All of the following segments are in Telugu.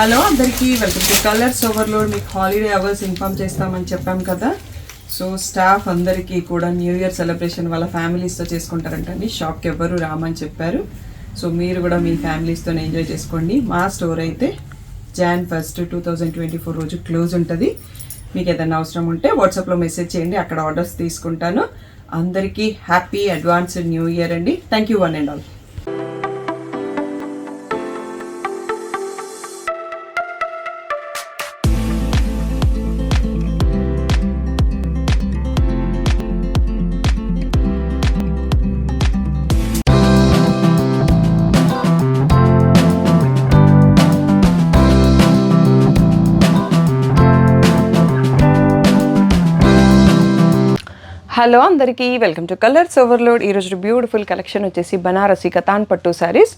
హలో అందరికీ వెల్కమ్ టు కలర్స్ ఓవర్లోడ్. మీకు హాలిడే అవర్స్ ఇన్ఫామ్ చేస్తామని చెప్పాం కదా. సో స్టాఫ్ అందరికీ కూడా న్యూ ఇయర్ సెలబ్రేషన్ వాళ్ళ ఫ్యామిలీస్తో చేసుకుంటారంటండి. షాప్కి ఎవ్వరు రామని చెప్పారు. సో మీరు కూడా మీ ఫ్యామిలీస్తో ఎంజాయ్ చేసుకోండి. మా స్టోర్ అయితే Jan 1, 2024 రోజు క్లోజ్ ఉంటుంది. మీకు ఏదైనా అవసరం ఉంటే వాట్సాప్లో మెసేజ్ చేయండి, అక్కడ ఆర్డర్స్ తీసుకుంటాను. అందరికీ హ్యాపీ అడ్వాన్స్డ్ న్యూ ఇయర్ అండి. Thank you one and all. Hello అందరికీ వెల్కమ్ టు కలర్స్ ఓవర్లోడ్. ఈరోజు బ్యూటిఫుల్ కలెక్షన్ వచ్చేసి బనారసి కతాన్ పట్టు శారీస్.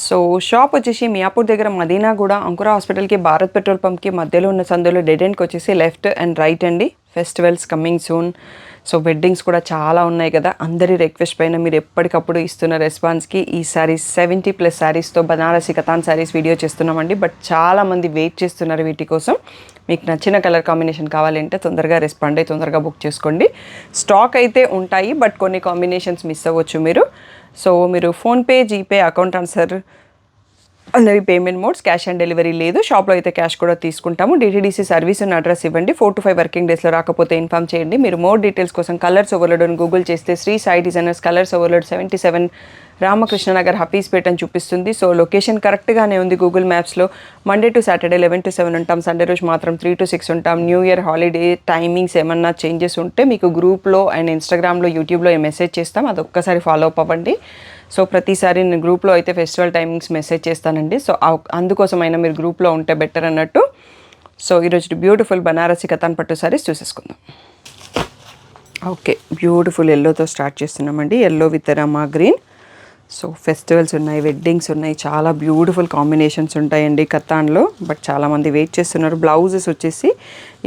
సో షాప్ వచ్చేసి మియాపూర్ దగ్గర మదీనాగూడ అంకురా హాస్పిటల్కి భారత్ పెట్రోల్ పంప్కి మధ్యలో ఉన్న సందులో డెడ్ ఎండ్కి వచ్చేసి లెఫ్ట్ అండ్ రైట్ అండి. Festivals coming soon. So weddings కూడా చాలా ఉన్నాయి కదా. అందరి రిక్వెస్ట్ పైన మీరు ఎప్పటికప్పుడు ఇస్తున్న రెస్పాన్స్కి ఈ శారీస్ 70+ శారీస్తో బనారసి కతాన్ శారీస్ వీడియో చేస్తున్నామండి. బట్ చాలామంది వెయిట్ చేస్తున్నారు వీటి కోసం. మీకు నచ్చిన కలర్ కాంబినేషన్ కావాలంటే తొందరగా రెస్పాండ్ అయ్యి తొందరగా బుక్ చేసుకోండి. స్టాక్ అయితే ఉంటాయి, బట్ కొన్ని కాంబినేషన్స్ మిస్ అవ్వచ్చు మీరు. సో మీరు ఫోన్పే, జీపే, అకౌంట్ ట్రాన్స్ఫర్ అనేవి payment modes. Cash on delivery లేదు. షాప్లో అయితే క్యాష్ కూడా తీసుకుంటాము. డిటీడీసీ సర్వీస్ ఉన్న అడ్రస్ ఇవ్వండి. 4 to 5 వర్కింగ్ డేస్లో రాకపోతే ఇన్ఫామ్ చేయండి. మీరు మోర్ డీటెయిల్స్ కోసం కలర్స్ ఓవర్లోడ్ అని గూగుల్ చేస్తే Sri Sai designers colours overload 77 Ramakrishna Nagar Hafeezpet అని చూపిస్తుంది. సో లొకేషన్ కరెక్ట్గానే ఉంది గూగుల్ మ్యాప్స్లో. మండే టు సాటర్డే 11 to 7 ఉంటాం. సండే రోజు మాత్రం 3 to 6 ఉంటాం. న్యూ ఇయర్ హాలిడే టైమింగ్స్ ఏమన్నా చేంజెస్ ఉంటే మీకు గ్రూప్లో అండ్ ఇన్స్టాగ్రామ్లో, యూట్యూబ్లో మెసేజ్ చేస్తాం. అది ఒక్కసారి ఫాలో అప్ అవ్వండి. సో ప్రతిసారి నేను గ్రూప్లో అయితే ఫెస్టివల్ టైమింగ్స్ మెసేజ్ చేస్తానండి. సో అందుకోసమైనా మీరు గ్రూప్లో ఉంటే బెటర్ అన్నట్టు. సో ఈరోజు బ్యూటిఫుల్ బనారసి కతాన్ పట్టు సారీస్ చూసేసుకుందాం. ఓకే, బ్యూటిఫుల్ ఎల్లోతో స్టార్ట్ చేస్తున్నామండి. Yellow with Rama green. So festivals ఉన్నాయి, వెడ్డింగ్స్ ఉన్నాయి, చాలా బ్యూటిఫుల్ కాంబినేషన్స్ ఉంటాయండి కతాన్లో. బట్ చాలామంది వెయిట్ చేస్తున్నారు. బ్లౌజెస్ వచ్చేసి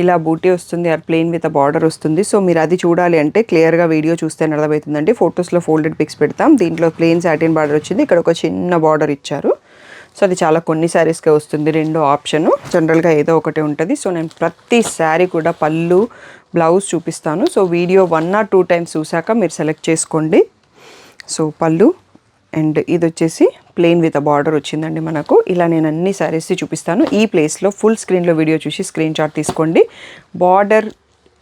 ఇలా బూటీ వస్తుంది, అది ప్లెయిన్ విత్ బార్డర్ వస్తుంది. సో మీరు అది చూడాలి అంటే క్లియర్గా వీడియో చూస్తే అర్థమవుతుందండి. ఫొటోస్లో ఫోల్డెడ్ పిక్స్ పెడతాం. దీంట్లో ప్లెయిన్ సాటిన్ బార్డర్ వచ్చింది, ఇక్కడ ఒక చిన్న బార్డర్ ఇచ్చారు. సో అది చాలా కొన్ని శారీస్కే వస్తుంది. రెండో ఆప్షను జనరల్గా ఏదో ఒకటి ఉంటుంది. సో నేను ప్రతి శారీ కూడా పళ్ళు, బ్లౌజ్ చూపిస్తాను. సో వీడియో 1 or 2 times చూసాక మీరు సెలెక్ట్ చేసుకోండి. సో పళ్ళు అండ్ ఇది వచ్చేసి ప్లెయిన్ విత్ బార్డర్ వచ్చిందండి మనకు. ఇలా నేను అన్ని శారీస్ చూపిస్తాను. ఈ ప్లేస్లో ఫుల్ స్క్రీన్లో వీడియో చూసి స్క్రీన్ షాట్ తీసుకోండి. బార్డర్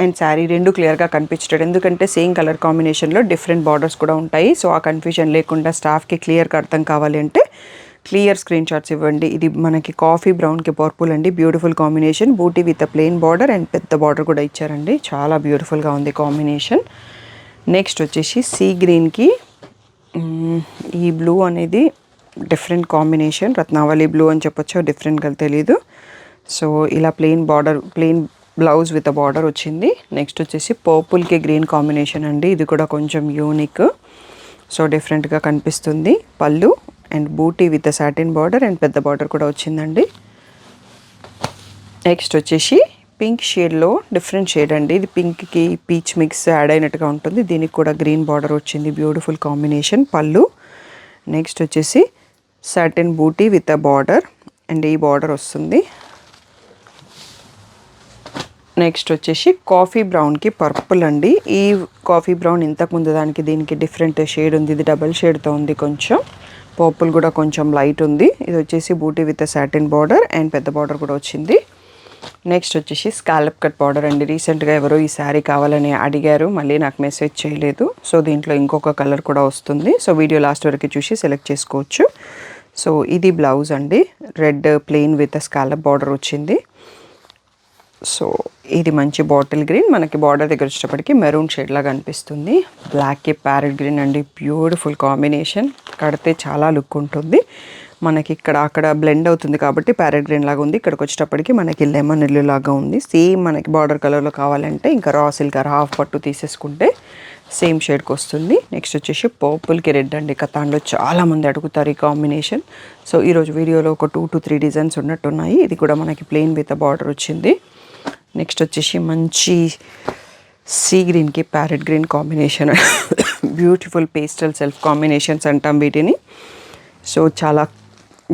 అండ్ శారీ రెండు క్లియర్గా కనిపించట్లేదు, ఎందుకంటే సేమ్ కలర్ కాంబినేషన్లో డిఫరెంట్ బార్డర్స్ కూడా ఉంటాయి. సో ఆ కన్ఫ్యూజన్ లేకుండా స్టాఫ్కి క్లియర్గా అర్థం కావాలి అంటే క్లియర్ స్క్రీన్ షాట్స్ ఇవ్వండి. ఇది మనకి కాఫీ బ్రౌన్కి పర్పుల్ అండి. Beautiful combination. Buti with plain border and పెద్ద బార్డర్ కూడా ఇచ్చారండి. చాలా బ్యూటిఫుల్గా ఉంది కాంబినేషన్. నెక్స్ట్ వచ్చేసి సీ గ్రీన్కి ఈ బ్లూ అనేది డిఫరెంట్ కాంబినేషన్. రత్నావళి బ్లూ అని చెప్పొచ్చు, డిఫరెంట్గా తెలీదు. సో ఇలా plain border, plain blouse with border వచ్చింది. నెక్స్ట్ వచ్చేసి పర్పుల్కి గ్రీన్ కాంబినేషన్ అండి. ఇది కూడా కొంచెం యూనిక్. సో డిఫరెంట్గా కనిపిస్తుంది. Pallu and buti with satin border and పెద్ద బార్డర్ కూడా వచ్చిందండి. నెక్స్ట్ వచ్చేసి పింక్ షేడ్లో డిఫరెంట్ షేడ్ అండి. ఇది పింక్కి పీచ్ మిక్స్ యాడ్ అయినట్టుగా ఉంటుంది. దీనికి కూడా గ్రీన్ బార్డర్ వచ్చింది. Beautiful combination. పళ్ళు. నెక్స్ట్ వచ్చేసి satin buti with a border and ఈ బార్డర్ వస్తుంది. నెక్స్ట్ వచ్చేసి కాఫీ బ్రౌన్కి పర్పుల్ అండి. ఈ కాఫీ బ్రౌన్ ఇంతకుముందు దానికి దీనికి డిఫరెంట్ షేడ్ ఉంది. ఇది డబల్ షేడ్తో ఉంది. కొంచెం పర్పుల్ కూడా కొంచెం లైట్ ఉంది. ఇది వచ్చేసి బూటీ విత్ సాటిన్ బార్డర్ అండ్ పెద్ద బార్డర్ కూడా వచ్చింది. నెక్స్ట్ వచ్చేసి స్కాలప్ కట్ బార్డర్ అండి. రీసెంట్గా ఎవరో ఈ శారీ కావాలని అడిగారు, మళ్ళీ నాకు మెసేజ్ చేయలేదు. సో దీంట్లో ఇంకొక కలర్ కూడా వస్తుంది. సో వీడియో లాస్ట్ వరకు చూసి సెలెక్ట్ చేసుకోవచ్చు. సో ఇది బ్లౌజ్ అండి. Red plain with scallop border వచ్చింది. సో ఇది మంచి బాటిల్ గ్రీన్. మనకి బార్డర్ దగ్గర వచ్చేటప్పటికి మెరూన్ షేడ్ లాగా అనిపిస్తుంది. బ్లాక్కి ప్యారెట్ గ్రీన్ అండి. Beautiful combination. కడితే చాలా లుక్ ఉంటుంది. మనకి ఇక్కడ అక్కడ బ్లెండ్ అవుతుంది కాబట్టి ప్యారెట్ గ్రీన్ లాగా ఉంది. ఇక్కడికి వచ్చేటప్పటికి మనకి లెమన్ ఎల్లో లాగా ఉంది. సేమ్ మనకి బార్డర్ కలర్లో కావాలంటే ఇంకా రా సిల్క్ హాఫ్ పట్టు తీసేసుకుంటే సేమ్ షేడ్కి వస్తుంది. నెక్స్ట్ వచ్చేసి పర్పుల్కి రెడ్ అండి. కతాన్లో చాలామంది అడుగుతారు ఈ కాంబినేషన్. సో ఈరోజు వీడియోలో ఒక 2 to 3 డిజైన్స్ ఉన్నట్టున్నాయి. ఇది కూడా మనకి ప్లెయిన్ విత్ బార్డర్ వచ్చింది. నెక్స్ట్ వచ్చేసి మంచి సీ గ్రీన్కి parrot green combination. Beautiful pastel self combinations అంటాం వీటిని. సో చాలా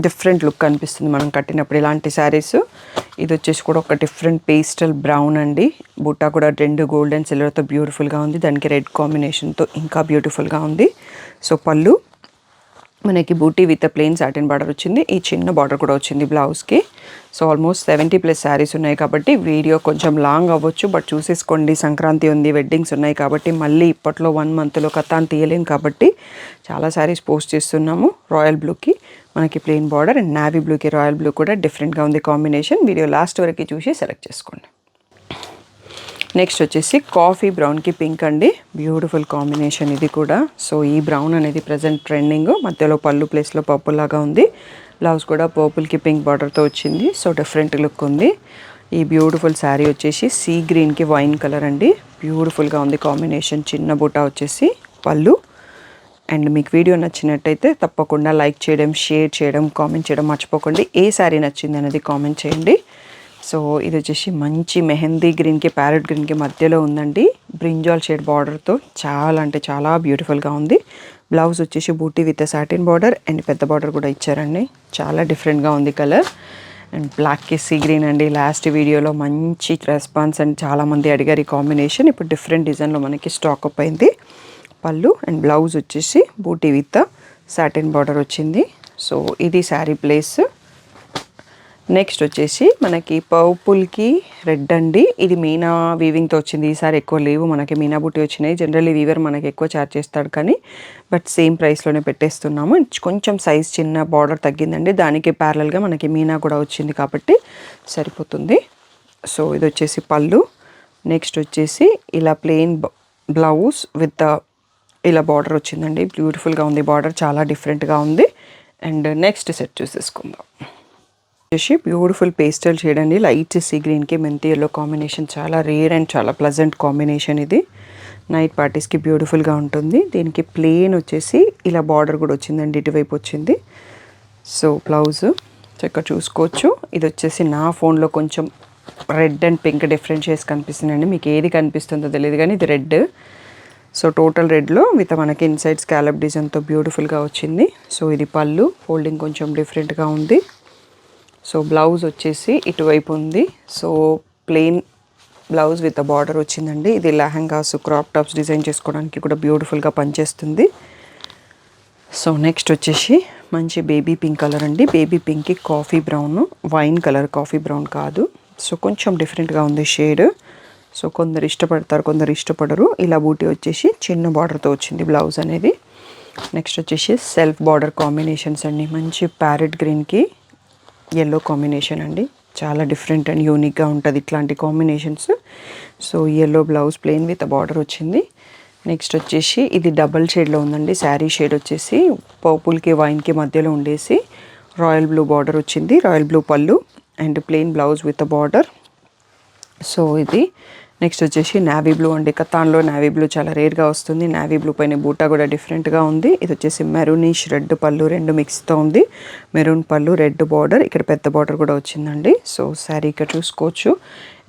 డిఫరెంట్ లుక్ అనిపిస్తుంది మనం కట్టినప్పుడు ఇలాంటి శారీస్. ఇది వచ్చేసి కూడా ఒక డిఫరెంట్ పేస్టల్ బ్రౌన్ అండి. బుట్టా కూడా 2 గోల్డ్ అండ్ సిల్వర్తో బ్యూటిఫుల్గా ఉంది. దానికి రెడ్ కాంబినేషన్తో ఇంకా బ్యూటిఫుల్గా ఉంది. సో పళ్ళు మనకి బూటీ విత్ ప్లెయిన్ సాటిన్ బార్డర్ వచ్చింది. ఈ చిన్న బార్డర్ కూడా వచ్చింది బ్లౌజ్కి. సో ఆల్మోస్ట్ 70+ శారీస్ ఉన్నాయి కాబట్టి వీడియో కొంచెం లాంగ్ అవ్వచ్చు, బట్ చూసేసుకోండి. సంక్రాంతి ఉంది, వెడ్డింగ్స్ ఉన్నాయి కాబట్టి మళ్ళీ ఇప్పట్లో 1 మంత్లో కథాన్ తీయలేం కాబట్టి చాలా శారీస్ పోస్ట్ చేస్తున్నాము. రాయల్ బ్లూకి మనకి ప్లెయిన్ బార్డర్ అండ్ నావీ బ్లూకి రాయల్ బ్లూ కూడా డిఫరెంట్గా ఉంది కాంబినేషన్. వీడియో లాస్ట్ వరకు చూసి సెలెక్ట్ చేసుకోండి. నెక్స్ట్ వచ్చేసి కాఫీ బ్రౌన్కి పింక్ అండి. బ్యూటిఫుల్ కాంబినేషన్ ఇది కూడా. సో ఈ బ్రౌన్ అనేది ప్రజెంట్ ట్రెండింగ్. మధ్యలో పళ్ళు ప్లేస్లో పర్పుల్ లాగా ఉంది. బ్లౌజ్ కూడా పర్పుల్కి పింక్ బార్డర్తో వచ్చింది. సో డిఫరెంట్ లుక్ ఉంది. ఈ బ్యూటిఫుల్ శారీ వచ్చేసి సీ గ్రీన్కి వైన్ కలర్ అండి. బ్యూటిఫుల్గా ఉంది కాంబినేషన్. చిన్న బూటా వచ్చేసి పళ్ళు. అండ్ మీకు వీడియో నచ్చినట్టయితే తప్పకుండా లైక్ చేయడం, షేర్ చేయడం, కామెంట్ చేయడం మర్చిపోకండి. ఏ శారీ నచ్చింది అనేది కామెంట్ చేయండి. సో ఇది వచ్చేసి మంచి మెహందీ గ్రీన్కి ప్యారెట్ గ్రీన్కి మధ్యలో ఉందండి. బ్రింజాల్ షేడ్ బార్డర్తో చాలా అంటే చాలా బ్యూటిఫుల్గా ఉంది. బ్లౌజ్ వచ్చేసి బూటీ విత్ సాటిన్ బార్డర్ అండ్ పెద్ద బార్డర్ కూడా ఇచ్చారండి. చాలా డిఫరెంట్గా ఉంది కలర్. అండ్ బ్లాక్కి సీ గ్రీన్ అండి. లాస్ట్ వీడియోలో మంచి రెస్పాన్స్ అండ్ చాలామంది అడిగారు ఈ కాంబినేషన్. ఇప్పుడు డిఫరెంట్ డిజైన్లో మనకి స్టాక్ అప్ అయింది. పళ్ళు అండ్ బ్లౌజ్ వచ్చేసి బూటీ విత్ సాటిన్ బార్డర్ వచ్చింది. సో ఇది శారీ ప్లేస్. నెక్స్ట్ వచ్చేసి మనకి పర్పుల్కి రెడ్ అండి. ఇది మీనా వీవింగ్తో వచ్చింది. ఈసారి ఎక్కువ లేవు మనకి, మీనా బుట్టి వచ్చినాయి. జనరల్లీ వీవర్ మనకి ఎక్కువ ఛార్జ్ చేస్తాడు కానీ బట్ సేమ్ ప్రైస్లోనే పెట్టేస్తున్నాము. కొంచెం సైజ్ చిన్న బార్డర్ తగ్గిందండి. దానికి ప్యారలల్గా మనకి మీనా కూడా వచ్చింది కాబట్టి సరిపోతుంది. సో ఇది వచ్చేసి పళ్ళు. నెక్స్ట్ వచ్చేసి ఇలా ప్లెయిన్ బ్లౌజ్ విత్ ఇలా బార్డర్ వచ్చిందండి. బ్యూటిఫుల్గా ఉంది బార్డర్, చాలా డిఫరెంట్గా ఉంది. అండ్ నెక్స్ట్ సెట్ చూసేసుకుందాం. వచ్చేసి బ్యూటిఫుల్ పేస్టల్ షేడ్ అండి. లైట్ సీ గ్రీన్కి మెంతి ఎల్లో కాంబినేషన్ చాలా రేర్ అండ్ చాలా ప్లజెంట్ కాంబినేషన్. ఇది నైట్ పార్టీస్కి బ్యూటిఫుల్గా ఉంటుంది. దీనికి ప్లెయిన్ వచ్చేసి ఇలా బార్డర్ కూడా వచ్చిందండి, ఇటువైపు వచ్చింది. సో బ్లౌజ్ ఇక్కడ చూసుకోవచ్చు. ఇది వచ్చేసి నా ఫోన్లో కొంచెం red and pink different shades కనిపిస్తుందండి. మీకు ఏది కనిపిస్తుందో తెలియదు కానీ ఇది రెడ్. సో టోటల్ రెడ్లో విత్ మనకి ఇన్సైడ్ స్కాలప్ డిజైన్తో బ్యూటిఫుల్గా వచ్చింది. సో ఇది పళ్ళు. ఫోల్డింగ్ కొంచెం డిఫరెంట్గా ఉంది. సో బ్లౌజ్ వచ్చేసి ఇటువైపు ఉంది. So plain blouse with border వచ్చిందండి. ఇది లెహంగాస్, క్రాప్ టాప్స్ డిజైన్ చేసుకోవడానికి కూడా బ్యూటిఫుల్గా పనిచేస్తుంది. సో నెక్స్ట్ వచ్చేసి మంచి బేబీ పింక్ కలర్ అండి. బేబీ పింక్కి coffee brown, wine colour, coffee brown కాదు. సో కొంచెం డిఫరెంట్గా ఉంది షేడ్. సో కొందరు ఇష్టపడతారు, కొందరు ఇష్టపడరు. ఇలా బూటీ వచ్చేసి చిన్న బార్డర్తో వచ్చింది బ్లౌజ్ అనేది. నెక్స్ట్ వచ్చేసి సెల్ఫ్ బార్డర్ కాంబినేషన్స్ అండి. మంచి ప్యారెట్ గ్రీన్కి ఎల్లో కాంబినేషన్ అండి. చాలా డిఫరెంట్ అండ్ యూనిక్గా ఉంటుంది ఇట్లాంటి combinations. So yellow blouse plain with border వచ్చింది. నెక్స్ట్ వచ్చేసి ఇది డబల్ షేడ్లో ఉందండి. శారీ షేడ్ వచ్చేసి పర్పుల్కి వైన్కి మధ్యలో ఉండేసి రాయల్ బ్లూ బార్డర్ వచ్చింది. రాయల్ బ్లూ పళ్ళు and plain blouse with border. So ఇది నెక్స్ట్ వచ్చేసి నావీ బ్లూ అండి. కతాన్లో నావీ బ్లూ చాలా రేర్గా వస్తుంది. నావీ బ్లూ పైన బూటా కూడా డిఫరెంట్గా ఉంది. ఇది వచ్చేసి మెరూనిష్ రెడ్ పళ్ళు, రెండు మిక్స్తో ఉంది. మెరూన్ పళ్ళు, రెడ్ బార్డర్, ఇక్కడ పెద్ద బార్డర్ కూడా వచ్చిందండి. సో శారీ ఇక్కడ చూసుకోవచ్చు.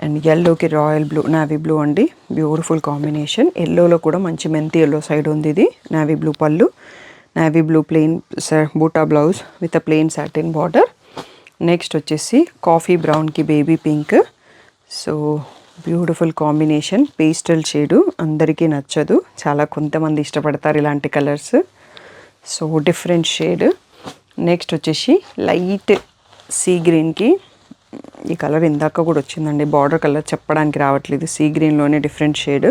అండ్ ఎల్లోకి రాయల్ బ్లూ, నావీ బ్లూ అండి. Beautiful combination. ఎల్లోలో కూడా మంచి మెంతి ఎల్లో సైడ్ ఉంది. ఇది నావీ బ్లూ పళ్ళు, నావీ బ్లూ ప్లెయిన్ బూటా blouse with plain satin border. Next వచ్చేసి కాఫీ బ్రౌన్కి baby pink. So beautiful combination. Pastel shade అందరికీ నచ్చదు, చాలా కొంతమంది ఇష్టపడతారు ఇలాంటి colours. So different shade. Next వచ్చేసి లైట్ సీ గ్రీన్కి, ఈ కలర్ ఇందాక కూడా వచ్చిందండి, బార్డర్ కలర్ చెప్పడానికి రావట్లేదు, సీ గ్రీన్లోనే డిఫరెంట్ షేడ్.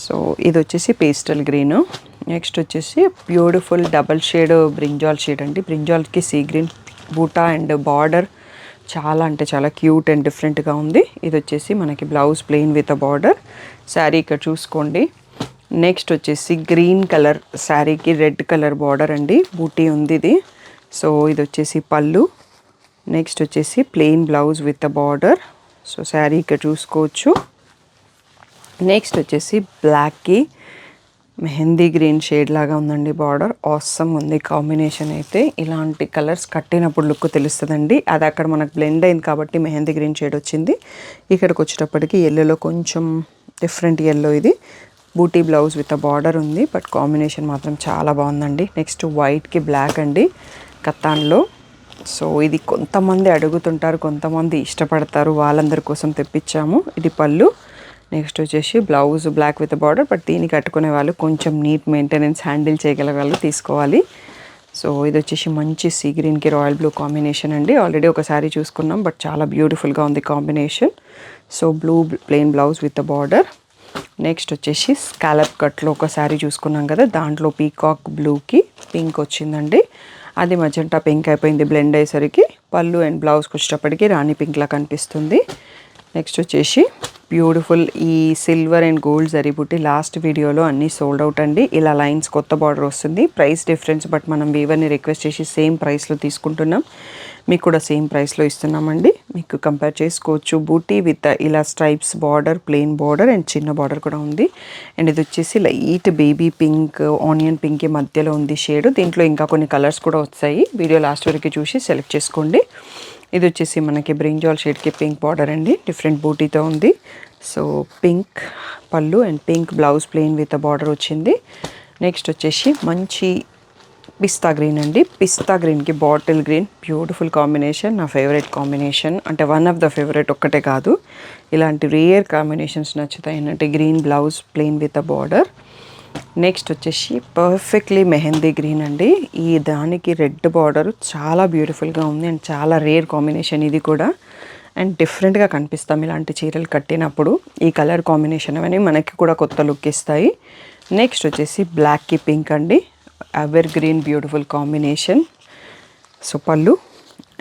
సో ఇది వచ్చేసి పేస్టల్ గ్రీన్. నెక్స్ట్ వచ్చేసి beautiful double shade brinjal shade అండి. బ్రింజాల్కి సీ గ్రీన్ బూటా అండ్ బార్డర్ చాలా అంటే చాలా క్యూట్ అండ్ డిఫరెంట్గా ఉంది. ఇది వచ్చేసి మనకి blouse plain with a border. Sari ఇక్కడ చూసుకోండి. నెక్స్ట్ వచ్చేసి గ్రీన్ కలర్ శారీకి రెడ్ కలర్ బార్డర్ అండి, బూటీ ఉంది ఇది. సో ఇది వచ్చేసి పళ్ళు. నెక్స్ట్ వచ్చేసి plain blouse with a border. So sari ఇక్కడ చూసుకోవచ్చు. నెక్స్ట్ వచ్చేసి బ్లాక్కి మెహందీ గ్రీన్ షేడ్ లాగా ఉందండి బార్డర్. ఆసమ్ ఉంది కాంబినేషన్ అయితే. ఇలాంటి కలర్స్ కట్టినప్పుడు లుక్ తెలుస్తుందండి. అది అక్కడ మనకు బ్లెండ్ అయింది కాబట్టి మెహందీ గ్రీన్ షేడ్ వచ్చింది. ఇక్కడికి వచ్చేటప్పటికి ఎల్లోలో కొంచెం డిఫరెంట్ ఎల్లో. ఇది బూటీ బ్లౌజ్ విత్ అ బార్డర్ ఉంది, బట్ కాంబినేషన్ మాత్రం చాలా బాగుందండి. నెక్స్ట్ వైట్కి బ్లాక్ అండి. కత్తాన్లో సో ఇది కొంతమంది అడుగుతుంటారు, కొంతమంది ఇష్టపడతారు, వాళ్ళందరి కోసం తెప్పించాము. ఇది పళ్ళు. నెక్స్ట్ వచ్చేసి blouse black with border, but దీన్ని కట్టుకునే వాళ్ళు కొంచెం నీట్ మెయింటెనెన్స్ హ్యాండిల్ చేయగల వాళ్ళు తీసుకోవాలి. సో ఇది వచ్చేసి మంచి సీ గ్రీన్కి రాయల్ బ్లూ కాంబినేషన్ అండి. ఆల్రెడీ ఒకసారి చూసుకున్నాం, బట్ చాలా బ్యూటిఫుల్గా ఉంది combination. So blue plain blouse with border. Next వచ్చేసి స్కాలప్ కట్లో ఒక శారీ చూసుకున్నాం కదా, దాంట్లో పీకాక్ బ్లూకి పింక్ వచ్చిందండి. అది మజంటా పింక్ అయిపోయింది బ్లెండ్ అయ్యేసరికి. పళ్ళు అండ్ బ్లౌజ్కి వచ్చేటప్పటికి రాణి పింక్లా కనిపిస్తుంది. నెక్స్ట్ వచ్చేసి బ్యూటిఫుల్ ఈ సిల్వర్ అండ్ గోల్డ్ జరీబుట్టి లాస్ట్ వీడియోలో అన్నీ సోల్డ్ అవుట్ అండి. ఇలా లైన్స్ కొత్త బార్డర్ వస్తుంది. ప్రైస్ డిఫరెన్స్, బట్ మనం వీవర్ని రిక్వెస్ట్ చేసి సేమ్ ప్రైస్లో తీసుకుంటున్నాం. మీకు కూడా సేమ్ ప్రైస్లో ఇస్తున్నామండి. మీకు కంపేర్ చేసుకోవచ్చు. బూటీ విత్ ఇలా stripes border, plain border and చిన్న బార్డర్ కూడా ఉంది. అండ్ ఇది వచ్చేసి light baby pink, onion pink మధ్యలో ఉంది షేడ్. దీంట్లో ఇంకా కొన్ని కలర్స్ కూడా వచ్చాయి. వీడియో లాస్ట్ వరకు చూసి సెలెక్ట్ చేసుకోండి. ఇది వచ్చేసి మనకి బ్రింజాల్ షేడ్కి పింక్ బార్డర్ అండి, డిఫరెంట్ బూటీతో ఉంది. So pink pallu and pink blouse plain with border వచ్చింది. నెక్స్ట్ వచ్చేసి మంచి పిస్తా గ్రీన్ అండి. పిస్తా గ్రీన్కి బాటిల్ గ్రీన్, బ్యూటిఫుల్ కాంబినేషన్. నా ఫేవరెట్ కాంబినేషన్, అంటే వన్ ఆఫ్ ద ఫేవరెట్ ఒక్కటే కాదు, ఇలాంటి రేర్ కాంబినేషన్స్ నచ్చుతాయి అంటే green blouse plain with border. Next వచ్చేసి పర్ఫెక్ట్లీ మెహందీ గ్రీన్ అండి. ఈ దానికి రెడ్ బార్డర్ చాలా బ్యూటిఫుల్గా ఉంది అండ్ చాలా రేర్ కాంబినేషన్ ఇది కూడా. అండ్ డిఫరెంట్గా కనిపిస్తాం ఇలాంటి చీరలు కట్టినప్పుడు. ఈ కలర్ కాంబినేషన్ అవన్నీ మనకి కూడా కొత్త లుక్ ఇస్తాయి. నెక్స్ట్ వచ్చేసి బ్లాక్కి పింక్ అండి, evergreen beautiful combination. So పళ్ళు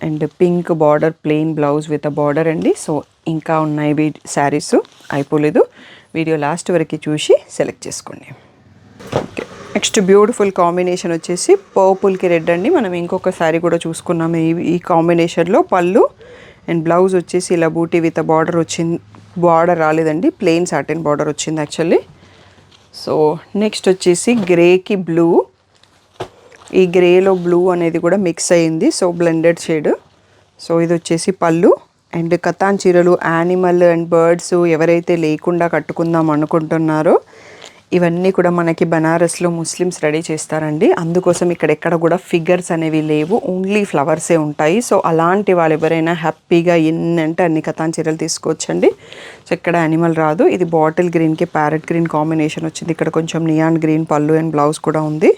and pink border plain blouse with border అండి. సో ఇంకా ఉన్నాయి శారీస్, అయిపోలేదు. వీడియో లాస్ట్ వరకు చూసి సెలెక్ట్ చేసుకోండి. ఓకే, నెక్స్ట్ బ్యూటిఫుల్ కాంబినేషన్ వచ్చేసి పర్పుల్కి రెడ్ అండి. మనం ఇంకొక శారీ కూడా చూసుకున్నాము ఈ కాంబినేషన్లో. పళ్ళు అండ్ బ్లౌజ్ వచ్చేసి ఇలా బూటీ విత్ బార్డర్ వచ్చింది. బార్డర్ రాలేదండి, ప్లెయిన్ సాటిన్ బార్డర్ వచ్చింది యాక్చువల్లీ. సో నెక్స్ట్ వచ్చేసి గ్రేకి బ్లూ. ఈ గ్రేలో బ్లూ అనేది కూడా మిక్స్ అయ్యింది, సో బ్లెండెడ్ షేడ్. సో ఇది వచ్చేసి పళ్ళు. అండ్ కతాన్ చీరలు యానిమల్ అండ్ బర్డ్స్ ఎవరైతే లేకుండా కట్టుకుందాం అనుకుంటున్నారో ఇవన్నీ కూడా మనకి బనారస్లో ముస్లిమ్స్ రెడీ చేస్తారండి. అందుకోసం ఇక్కడ కూడా ఫిగర్స్ అనేవి లేవు, ఓన్లీ ఫ్లవర్సే ఉంటాయి. సో అలాంటి వాళ్ళు ఎవరైనా హ్యాపీగా ఎన్నంటే అన్ని కతాన్ చీరలు తీసుకోవచ్చండి. సో ఇక్కడ యానిమల్ రాదు. ఇది బాటిల్ గ్రీన్కి ప్యారెట్ గ్రీన్ కాంబినేషన్ వచ్చింది. ఇక్కడ కొంచెం నియాన్ గ్రీన్ పళ్ళు అండ్ బ్లౌజ్ కూడా ఉంది.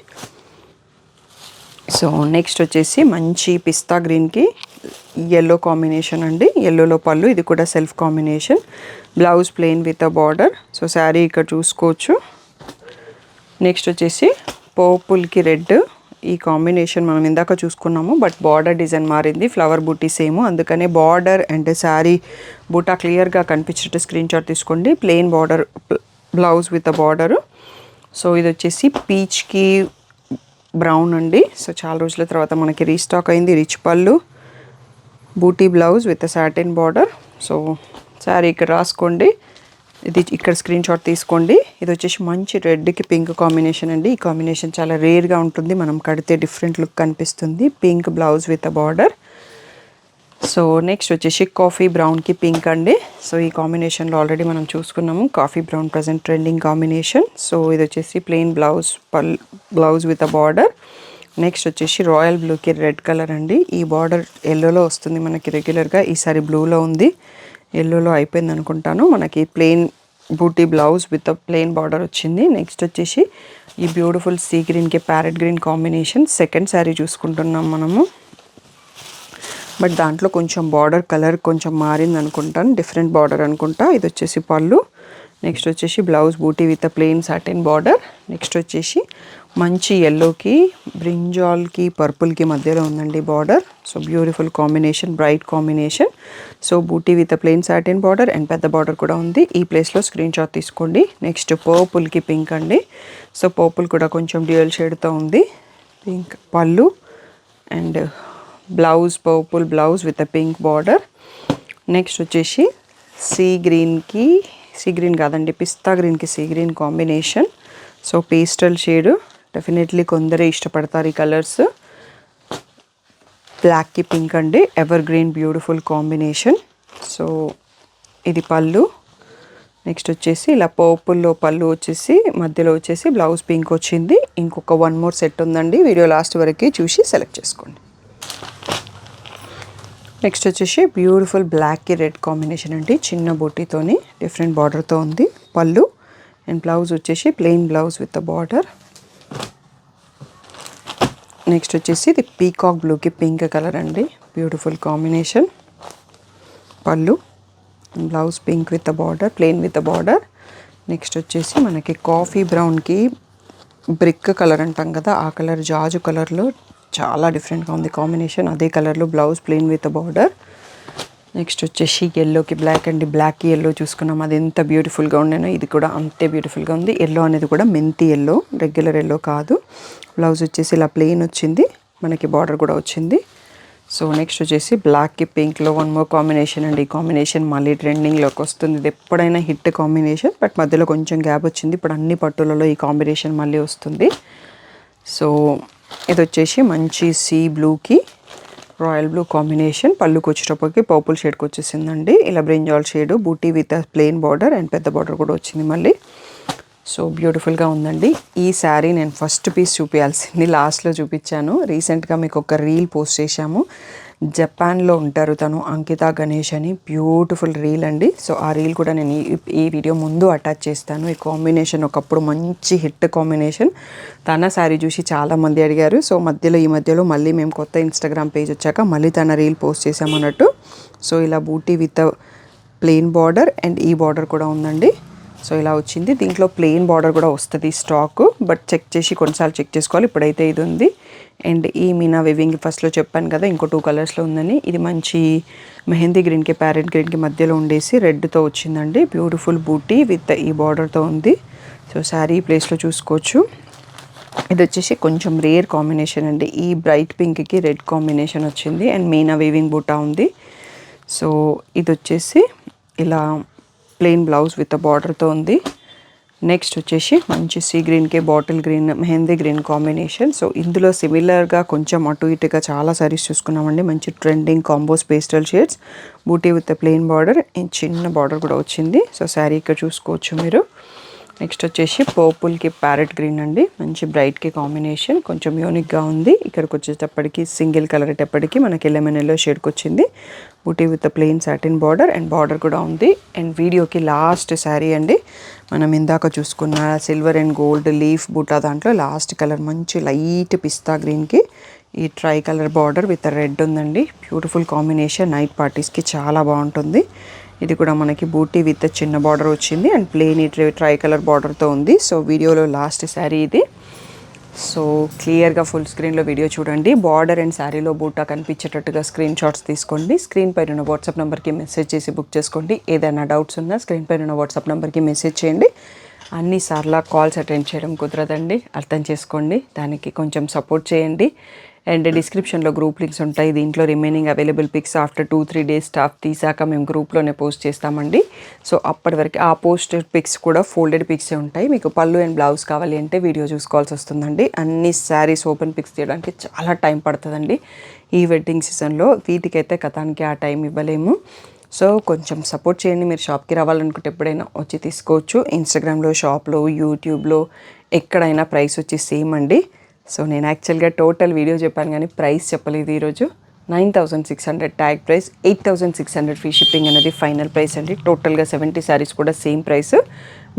సో నెక్స్ట్ వచ్చేసి మంచి పిస్తా గ్రీన్కి ఎల్లో కాంబినేషన్ అండి. ఎల్లోలో పళ్ళు, ఇది కూడా self combination. Blouse plain with a border. So sari ఇక్కడ చూసుకోవచ్చు. నెక్స్ట్ వచ్చేసి పర్పుల్కి రెడ్. ఈ కాంబినేషన్ మనం ఇందాక చూసుకున్నాము, బట్ బార్డర్ డిజైన్ మారింది. ఫ్లవర్ బూటీ సేమ్, అందుకనే బార్డర్ అండ్ శారీ బూటా క్లియర్గా కనిపించేటట్టు స్క్రీన్ షాట్ తీసుకోండి. Plain border blouse with a border. So ఇది వచ్చేసి పీచ్కి బ్రౌన్ అండి. సో చాలా రోజుల తర్వాత మనకి రీస్టాక్ అయింది. రిచ్ పళ్ళు, బూటీ blouse with satin border. So sari ఇక్కడ రాసుకోండి, ఇది ఇక్కడ స్క్రీన్ షాట్ తీసుకోండి. ఇది వచ్చేసి మంచి రెడ్కి పింక్ కాంబినేషన్ అండి. ఈ కాంబినేషన్ చాలా రేర్గా ఉంటుంది, మనం కడితే డిఫరెంట్ లుక్ కనిపిస్తుంది. Pink blouse with border. So next వచ్చేసి కాఫీ బ్రౌన్కి పింక్ అండి. సో ఈ కాంబినేషన్లో ఆల్రెడీ మనం చూసుకున్నాము. Coffee brown present trending combination. So ఇది వచ్చేసి plain blouse with a border. Next వచ్చేసి రాయల్ బ్లూకి రెడ్ కలర్ అండి. ఈ బార్డర్ ఎల్లోలో వస్తుంది మనకి రెగ్యులర్గా, ఈసారి బ్లూలో ఉంది. ఎల్లోలో అయిపోయింది అనుకుంటాను. మనకి ప్లెయిన్ బూటీ బ్లౌజ్ విత్ ప్లెయిన్ బార్డర్ వచ్చింది. నెక్స్ట్ వచ్చేసి ఈ బ్యూటిఫుల్ సీ గ్రీన్కి parrot green combination. Second sari చూసుకుంటున్నాం మనము, బట్ దాంట్లో కొంచెం బార్డర్ కలర్ కొంచెం మారింది అనుకుంటాను, డిఫరెంట్ బార్డర్ అనుకుంటా. ఇది వచ్చేసి పళ్ళు. నెక్స్ట్ వచ్చేసి blouse buti with plain satin border. Next వచ్చేసి మంచి ఎల్లోకి బ్రింజాల్కి పర్పుల్కి మధ్యలో ఉందండి border. So beautiful combination, bright combination. So buti with plain satin border and పెద్ద బార్డర్ కూడా ఉంది. ఈ ప్లేస్లో స్క్రీన్ షాట్ తీసుకోండి. నెక్స్ట్ పర్పుల్కి పింక్ అండి. సో పర్పుల్ కూడా కొంచెం డ్యూయల్ షేడ్తో ఉంది. Pink pallu and blouse purple blouse with pink border. Next వచ్చేసి సీ గ్రీన్ కాదండి, పిస్తా గ్రీన్కి sea green combination. So pastel shade, definitely కొందరే ఇష్టపడతారు ఈ కలర్స్. బ్లాక్కి పింక్ అండి, evergreen beautiful combination. So ఇది పళ్ళు. నెక్స్ట్ వచ్చేసి ఇలా పర్పుల్లో పళ్ళు వచ్చేసి మధ్యలో వచ్చేసి బ్లౌజ్ పింక్ వచ్చింది. ఇంకొక 1 more సెట్ ఉందండి. వీడియో లాస్ట్ వరకు చూసి సెలెక్ట్ చేసుకోండి. నెక్స్ట్ వచ్చేసి బ్యూటిఫుల్ బ్లాక్కి రెడ్ కాంబినేషన్ అండి, చిన్న బొట్టితోని డిఫరెంట్ బార్డర్తో ఉంది. పళ్ళు అండ్ బ్లౌజ్ వచ్చేసి plain blouse with border. Next వచ్చేసి ఇది పీకాక్ బ్లూకి పింక్ కలర్ అండి, బ్యూటిఫుల్ కాంబినేషన్. పళ్ళు blouse pink with border, plain with border. Next వచ్చేసి మనకి కాఫీ బ్రౌన్కి బ్రిక్ కలర్ అంటాం కదా, ఆ కలర్ జాజు కలర్లో చాలా డిఫరెంట్గా ఉంది కాంబినేషన్. అదే కలర్లో blouse plain with border. Next వచ్చేసి ఎల్లోకి బ్లాక్ అండి, బ్లాక్కి ఎల్లో చూసుకున్నాం, అది ఎంత బ్యూటిఫుల్గా ఉండేనో ఇది కూడా అంతే బ్యూటిఫుల్గా ఉంది. ఎల్లో అనేది కూడా మెంతి ఎల్లో, రెగ్యులర్ ఎల్లో కాదు. బ్లౌజ్ వచ్చేసి ఇలా ప్లెయిన్ వచ్చింది, మనకి బార్డర్ కూడా వచ్చింది. సో నెక్స్ట్ వచ్చేసి బ్లాక్కి పింక్లో వన్ మోర్ కాంబినేషన్ అండి. ఈ కాంబినేషన్ మళ్ళీ ట్రెండింగ్లోకి వస్తుంది. ఇది ఎప్పుడైనా హిట్ కాంబినేషన్, బట్ మధ్యలో కొంచెం గ్యాప్ వచ్చింది. ఇప్పుడు అన్ని పట్టులలో ఈ కాంబినేషన్ మళ్ళీ వస్తుంది. సో ఇది వచ్చేసి మంచి సీ బ్లూకి రాయల్ బ్లూ కాంబినేషన్. పళ్ళుకి వచ్చేటప్పటికి పర్పుల్ షేడ్కి వచ్చేసిందండి. ఇలా brinjal shade, buti with plain border and పెద్ద బార్డర్ కూడా వచ్చింది మళ్ళీ. సో బ్యూటిఫుల్గా ఉందండి. ఈ శారీ నేను ఫస్ట్ పీస్ చూపించాల్సింది లాస్ట్లో చూపించాను. రీసెంట్గా మీకు ఒక రీల్ పోస్ట్ చేశాము. జపాన్లో ఉంటారు తను, అంకిత గణేష్ అని, బ్యూటిఫుల్ రీల్ అండి. సో ఆ రీల్ కూడా నేను ఈ వీడియో ముందు అటాచ్ చేస్తాను. ఈ కాంబినేషన్ ఒకప్పుడు మంచి హిట్ కాంబినేషన్. తన శారీ చూసి చాలామంది అడిగారు. సో ఈ మధ్యలో మళ్ళీ మేము కొత్త ఇన్స్టాగ్రామ్ పేజ్ వచ్చాక మళ్ళీ తన రీల్ పోస్ట్ చేసామన్నట్టు. సో ఇలా బూటీ విత్ ప్లెయిన్ బార్డర్ అండ్ ఈ బార్డర్ కూడా ఉందండి. సో ఇలా వచ్చింది. దీంట్లో ప్లెయిన్ బార్డర్ కూడా వస్తుంది స్టాక్, బట్ చెక్ చేసి కొన్నిసార్లు చెక్ చేసుకోవాలి. ఇప్పుడైతే ఇది ఉంది. అండ్ ఈ మీనా వివింగ్ ఫస్ట్లో చెప్పాను కదా ఇంకో 2 కలర్స్లో ఉందని. ఇది మంచి మెహందీ గ్రీన్కి ప్యారెట్ గ్రీన్కి మధ్యలో ఉండేసి రెడ్తో వచ్చిందండి. బ్యూటిఫుల్ బూటీ విత్ ఈ బార్డర్తో ఉంది. సో శారీ ప్లేస్లో చూసుకోవచ్చు. ఇది వచ్చేసి కొంచెం రేర్ కాంబినేషన్ అండి. ఈ బ్రైట్ పింక్కి రెడ్ కాంబినేషన్ వచ్చింది అండ్ మీనా వివింగ్ బూటా ఉంది. సో ఇది వచ్చేసి ఇలా ప్లెయిన్ బ్లౌజ్ విత్ బార్డర్తో ఉంది. నెక్స్ట్ వచ్చేసి మంచి సీ గ్రీన్కి bottle green, mehndi green combination. So ఇందులో సిమిలర్గా కొంచెం అటు ఇటుగా చాలా సారీస్ చూసుకున్నామండి. మంచి trending combos pastel shades, buti with plain border and చిన్న బార్డర్ కూడా వచ్చింది. సో శారీ ఇక్కడ చూసుకోవచ్చు మీరు. నెక్స్ట్ వచ్చేసి పర్పుల్కి ప్యారెట్ గ్రీన్ అండి, మంచి బ్రైట్కి కాంబినేషన్, కొంచెం యూనిక్గా ఉంది. ఇక్కడికి వచ్చేటప్పటికి సింగిల్ కలర్ అయ్యేటప్పటికి మనకి లెమన్ ఎల్లో షేడ్కి వచ్చింది. బూటీ with plain satin border and border కూడా ఉంది. అండ్ వీడియోకి లాస్ట్ శారీ అండి, మనం ఇందాక చూసుకున్న సిల్వర్ అండ్ గోల్డ్ లీఫ్ బూటా దాంట్లో లాస్ట్ కలర్ మంచి లైట్ పిస్తా గ్రీన్కి ఈ try colour border with red ఉందండి. బ్యూటిఫుల్ కాంబినేషన్, నైట్ పార్టీస్కి చాలా బాగుంటుంది. ఇది కూడా మనకి బూటీ విత్ చిన్న బార్డర్ వచ్చింది అండ్ ప్లెయిన్ ఈ ట్రై కలర్ బార్డర్తో ఉంది. సో వీడియోలో లాస్ట్ శారీ ఇది. సో క్లియర్గా ఫుల్ స్క్రీన్లో వీడియో చూడండి. బార్డర్ అండ్ శారీలో బూటా కనిపించేటట్టుగా స్క్రీన్ షాట్స్ తీసుకోండి. స్క్రీన్ పైన ఉన్న వాట్సాప్ నెంబర్కి మెసేజ్ చేసి బుక్ చేసుకోండి. ఏదైనా డౌట్స్ ఉన్నా స్క్రీన్ పైన ఉన్న వాట్సాప్ నెంబర్కి మెసేజ్ చేయండి. అన్నిసార్లు కాల్స్ అటెండ్ చేయడం కుదరదండి, అర్థం చేసుకోండి. దానికి కొంచెం సపోర్ట్ చేయండి. అండ్ డిస్క్రిప్షన్లో గ్రూప్ లింక్స్ ఉంటాయి. దీంట్లో remaining available pics after 2-3 days staff తీసాక మేము గ్రూప్లోనే పోస్ట్ చేస్తామండి. సో అప్పటి వరకు ఆ పోస్టెడ్ పిక్స్ కూడా ఫోల్డెడ్ పిక్సే ఉంటాయి. మీకు పళ్ళు అండ్ బ్లౌజ్ కావాలి అంటే వీడియో చూసుకోవాల్సి వస్తుందండి. అన్ని శారీస్ ఓపెన్ పిక్స్ తీయడానికి చాలా టైం పడుతుందండి ఈ వెడ్డింగ్ సీజన్లో. వీటికైతే కథానికి ఆ టైం ఇవ్వలేము. సో కొంచెం సపోర్ట్ చేయండి. మీరు షాప్కి రావాలనుకుంటే ఎప్పుడైనా వచ్చి తీసుకోవచ్చు. ఇన్స్టాగ్రామ్లో, షాప్లో, యూట్యూబ్లో ఎక్కడైనా ప్రైస్ వచ్చి సేమ్ అండి. సో నేను యాక్చువల్గా టోటల్ వీడియో చెప్పాను కానీ ప్రైస్ చెప్పలేదు ఈరోజు. 9,600 ట్యాగ్ ప్రైస్, 8,600 ఫ్రీ షిప్పింగ్ అనేది ఫైనల్ ప్రైస్ అండి. టోటల్గా 70 శారీస్ కూడా సేమ్ ప్రైస్.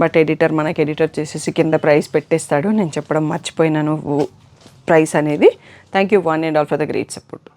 బట్ మనకి ఎడిటర్ చేసేసి కింద ప్రైస్ పెట్టేస్తాడు. నేను చెప్పడం మర్చిపోయినాను ప్రైస్ అనేది. Thank you one and all for the great support.